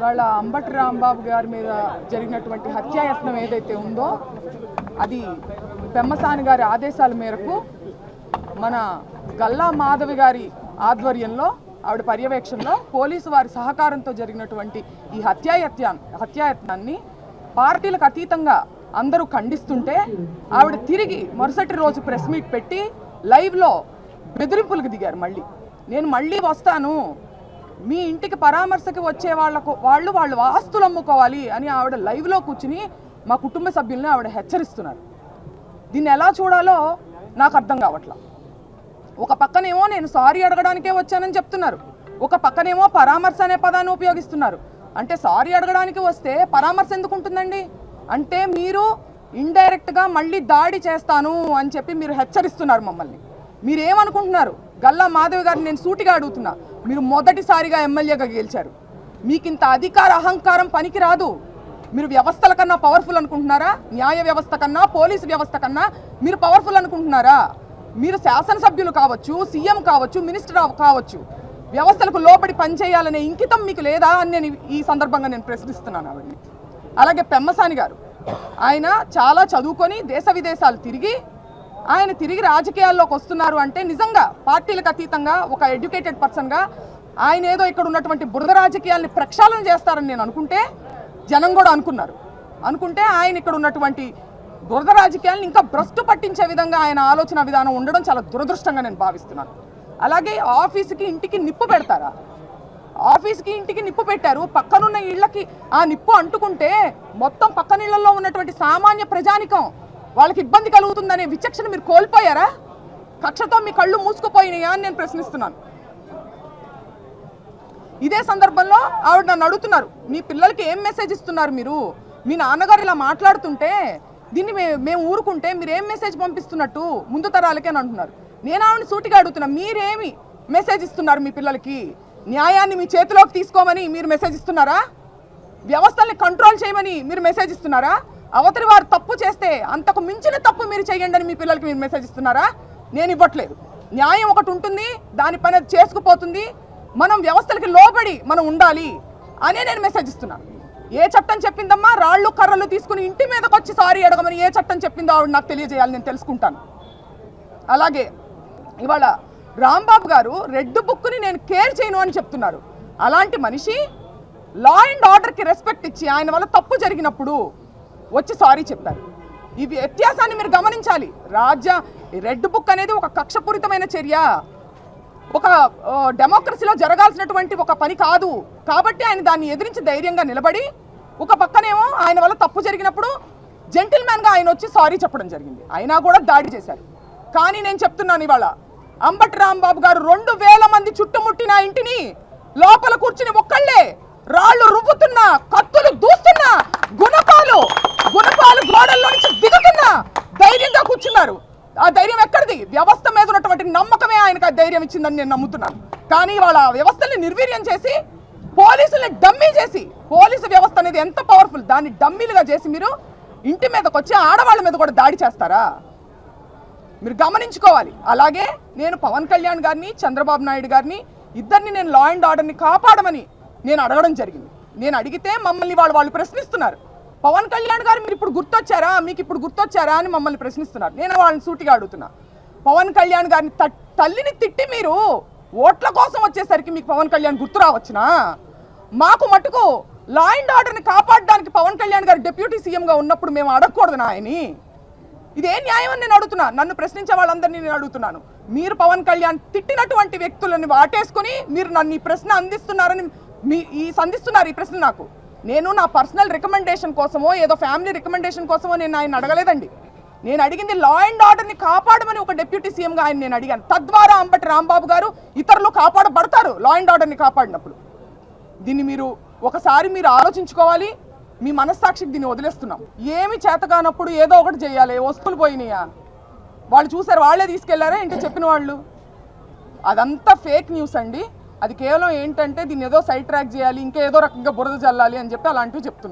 వాళ్ళ అంబటి రాంబాబు గారి మీద జరిగినటువంటి హత్యాయత్నం ఏదైతే ఉందో అది పెమ్మసాని గారి ఆదేశాల మేరకు మన గల్లా మాధవి గారి ఆధ్వర్యంలో ఆవిడ పర్యవేక్షణలో పోలీసు వారి సహకారంతో జరిగినటువంటి ఈ హత్యాయత్నాన్ని పార్టీలకు అతీతంగా అందరూ ఖండిస్తుంటే ఆవిడ తిరిగి మరుసటి రోజు ప్రెస్ మీట్ పెట్టి లైవ్లో బెదిరింపులకు దిగారు. నేను మళ్ళీ వస్తాను, మీ ఇంటికి పరామర్శకి వచ్చే వాళ్ళు ఆస్తులు అమ్ముకోవాలి అని ఆవిడ లైవ్లో కూర్చుని మా కుటుంబ సభ్యుల్ని ఆవిడ హెచ్చరిస్తున్నారు. దీన్ని ఎలా చూడాలో నాకు అర్థం కావట్లా. ఒక పక్కనేమో నేను సారీ అడగడానికే వచ్చానని చెప్తున్నారు, ఒక పక్కనేమో పరామర్శ అనే పదాన్ని ఉపయోగిస్తున్నారు. అంటే సారీ అడగడానికి వస్తే పరామర్శ ఎందుకు ఉంటుందండి? అంటే మీరు ఇండైరెక్ట్గా మళ్ళీ దాడి చేస్తాను అని చెప్పి మీరు హెచ్చరిస్తున్నారు మమ్మల్ని. మీరేమనుకుంటున్నారు? గల్లా మాధవి గారిని నేను సూటిగా అడుగుతున్నా, మీరు మొదటిసారిగా ఎమ్మెల్యేగా గెలిచారు, మీకు ఇంత అధికార అహంకారం పనికి రాదు. మీరు వ్యవస్థల కన్నా పవర్ఫుల్ అనుకుంటున్నారా? న్యాయ వ్యవస్థ కన్నా, పోలీసు వ్యవస్థ కన్నా మీరు పవర్ఫుల్ అనుకుంటున్నారా? మీరు శాసనసభ్యులు కావచ్చు, సీఎం కావచ్చు, మినిస్టర్ కావచ్చు, వ్యవస్థలకు లోబడి పనిచేయాలనే ఇంకితం మీకు లేదా అని నేను ఈ సందర్భంగా నేను ప్రశ్నిస్తున్నాను ఆవిడని. అలాగే పెమ్మసాని గారు, ఆయన చాలా చదువుకొని దేశ విదేశాలు తిరిగి రాజకీయాల్లోకి వస్తున్నారు అంటే నిజంగా పార్టీలకు అతీతంగా ఒక ఎడ్యుకేటెడ్ పర్సన్గా ఆయన ఏదో ఇక్కడ ఉన్నటువంటి బురద రాజకీయాల్ని ప్రక్షాళన చేస్తారని నేను అనుకుంటే, జనం కూడా అనుకుంటే ఆయన ఇక్కడ ఉన్నటువంటి బురద రాజకీయాలను ఇంకా భ్రష్టు పట్టించే విధంగా ఆయన ఆలోచన విధానం ఉండడం చాలా దురదృష్టంగా నేను భావిస్తున్నాను. అలాగే ఆఫీసుకి ఇంటికి నిప్పు పెడతారా? ఆఫీస్కి ఇంటికి నిప్పు పెట్టారు, పక్కనున్న ఇళ్లకి ఆ నిప్పు అంటుకుంటే మొత్తం పక్కన ఇళ్లలో ఉన్నటువంటి సామాన్య ప్రజానికం వాళ్ళకి ఇబ్బంది కలుగుతుందనే విచక్షణ మీరు కోల్పోయారా? కక్షతో మీ కళ్ళు మూసుకుపోయినాయా అని నేను ప్రశ్నిస్తున్నాను. ఇదే సందర్భంలో ఆవిడ నన్ను అడుగుతున్నారు, మీ పిల్లలకి ఏం మెసేజ్ ఇస్తున్నారు మీరు? మీ నాన్నగారు ఇలా మాట్లాడుతుంటే దీన్ని మేము ఊరుకుంటే మీరు ఏం మెసేజ్ పంపిస్తున్నట్టు ముందు తరాలకి అని అంటున్నారు. నేను ఆవిడని సూటిగా అడుగుతున్నా, మీరేమి మెసేజ్ ఇస్తున్నారు మీ పిల్లలకి? న్యాయాన్ని మీ చేతిలోకి తీసుకోమని మీరు మెసేజ్ ఇస్తున్నారా? వ్యవస్థల్ని కంట్రోల్ చేయమని మీరు మెసేజ్ ఇస్తున్నారా? అవతలి వారు తప్పు చేస్తే అంతకు మించిన తప్పు మీరు చేయండి అని మీ పిల్లలకి మీరు మెసేజ్ ఇస్తున్నారా? నేను ఇవ్వట్లేదు. న్యాయం ఒకటి ఉంటుంది, దాని పని అది చేసుకుపోతుంది, మనం వ్యవస్థలకి లోబడి మనం ఉండాలి అనే నేను మెసేజ్ ఇస్తున్నాను. ఏ చట్టం చెప్పిందమ్మా రాళ్ళు కర్రలు తీసుకుని ఇంటి మీదకి వచ్చి సారీ అడగమని ఏ చట్టం చెప్పిందో ఆవిడ నాకు తెలియజేయాలి, నేను తెలుసుకుంటాను. అలాగే ఇవాళ రాంబాబు గారు రెడ్ బుక్ని నేను కేర్ చేయను అని చెప్తున్నారు. అలాంటి మనిషి లా అండ్ ఆర్డర్కి రెస్పెక్ట్ ఇచ్చి ఆయన వల్ల తప్పు జరిగినప్పుడు వచ్చి సారీ చెప్పారు. ఈ వ్యత్యాసాన్ని మీరు గమనించాలి. రెడ్ బుక్ అనేది ఒక కక్షపూరితమైన చర్య, ఒక డెమోక్రసీలో జరగాల్సినటువంటి ఒక పని కాదు. కాబట్టి ఆయన దాన్ని ఎదిరించి ధైర్యంగా నిలబడి, ఒక పక్కనేమో ఆయన వల్ల తప్పు జరిగినప్పుడు జెంటిల్మెన్గా ఆయన వచ్చి సారీ చెప్పడం జరిగింది. అయినా కూడా దాడి చేశారు. కానీ నేను చెప్తున్నాను, ఇవాళ అంబటి రాంబాబు గారు 2000 మంది చుట్టుముట్టిన ఇంటిని లోపల కూర్చుని ఒక్కళ్ళే రాళ్ళు రువ్వుతున్నా, కత్తులు దూస్తున్నా, గుణపాలు గోడల్లో నుంచి దిగుతున్నా ధైర్యంగా కూర్చున్నారు. ఆ ధైర్యం ఎక్కడిది? వ్యవస్థ మీద ఉన్నటువంటి నమ్మకమే ఆయనకు ఆ ధైర్యం ఇచ్చిందని నేను నమ్ముతున్నాను. కానీ వాళ్ళ వ్యవస్థల్ని నిర్వీర్యం చేసి, పోలీసుల్ని డమ్మీ చేసి, పోలీసు వ్యవస్థ అనేది ఎంత పవర్ఫుల్, దాన్ని డమ్మీలుగా చేసి మీరు ఇంటి మీదకి వచ్చి ఆడవాళ్ళ మీద కూడా దాడి చేస్తారా? మీరు గమనించుకోవాలి. అలాగే నేను పవన్ కళ్యాణ్ గారిని, చంద్రబాబు నాయుడు గారిని ఇద్దరిని నేను లా అండ్ ఆర్డర్ని కాపాడమని నేను అడగడం జరిగింది. నేను అడిగితే మమ్మల్ని వాళ్ళు ప్రశ్నిస్తున్నారు. పవన్ కళ్యాణ్ గారు మీరు ఇప్పుడు గుర్తొచ్చారా, మీకు ఇప్పుడు గుర్తొచ్చారా అని మమ్మల్ని ప్రశ్నిస్తున్నారు. నేను వాళ్ళని సూటిగా అడుగుతున్నా, పవన్ కళ్యాణ్ గారిని తల్లిని తిట్టి మీరు ఓట్ల కోసం వచ్చేసరికి మీకు పవన్ కళ్యాణ్ గుర్తు రావచ్చునా? మాకు మటుకు లా అండ్ ఆర్డర్ని కాపాడడానికి పవన్ కళ్యాణ్ గారు డిప్యూటీ సీఎంగా ఉన్నప్పుడు మేము అడగకూడదు ఆయన్ని? ఇదే న్యాయం అని నేను అడుగుతున్నా. నన్ను ప్రశ్నించే వాళ్ళందరినీ నేను అడుగుతున్నాను, మీరు పవన్ కళ్యాణ్ తిట్టినటువంటి వ్యక్తులను వాటేసుకుని మీరు నన్ను ఈ ప్రశ్న అందిస్తున్నారని సంధిస్తున్నారు ఈ ప్రశ్న నాకు. నేను నా పర్సనల్ రికమెండేషన్ కోసమో ఏదో ఫ్యామిలీ రికమెండేషన్ కోసమో నేను ఆయన అడగలేదండి. నేను అడిగింది లా అండ్ ఆర్డర్ని కాపాడమని ఒక డిప్యూటీ సీఎంగా ఆయన నేను అడిగాను. తద్వారా అంబటి రాంబాబు గారు ఇతరులు కాపాడబడతారు లా అండ్ ఆర్డర్ని కాపాడినప్పుడు. దీన్ని మీరు ఒకసారి మీరు ఆలోచించుకోవాలి. మీ మనస్సాక్షికి దీన్ని వదిలేస్తున్నాం. ఏమి చేతకానప్పుడు ఏదో ఒకటి చేయాలి. వస్తువులు పోయినాయా? వాళ్ళు చూసారు, వాళ్ళే తీసుకెళ్లారా ఏంటి చెప్పిన వాళ్ళు? అదంతా ఫేక్ న్యూస్ అండి. అది కేవలం ఏంటంటే దీన్ని ఏదో సైడ్ ట్రాక్ చేయాలి, ఇంకేదో రకంగా బురద జల్లాలి అని చెప్పి అలాంటివి చెప్తున్నారు.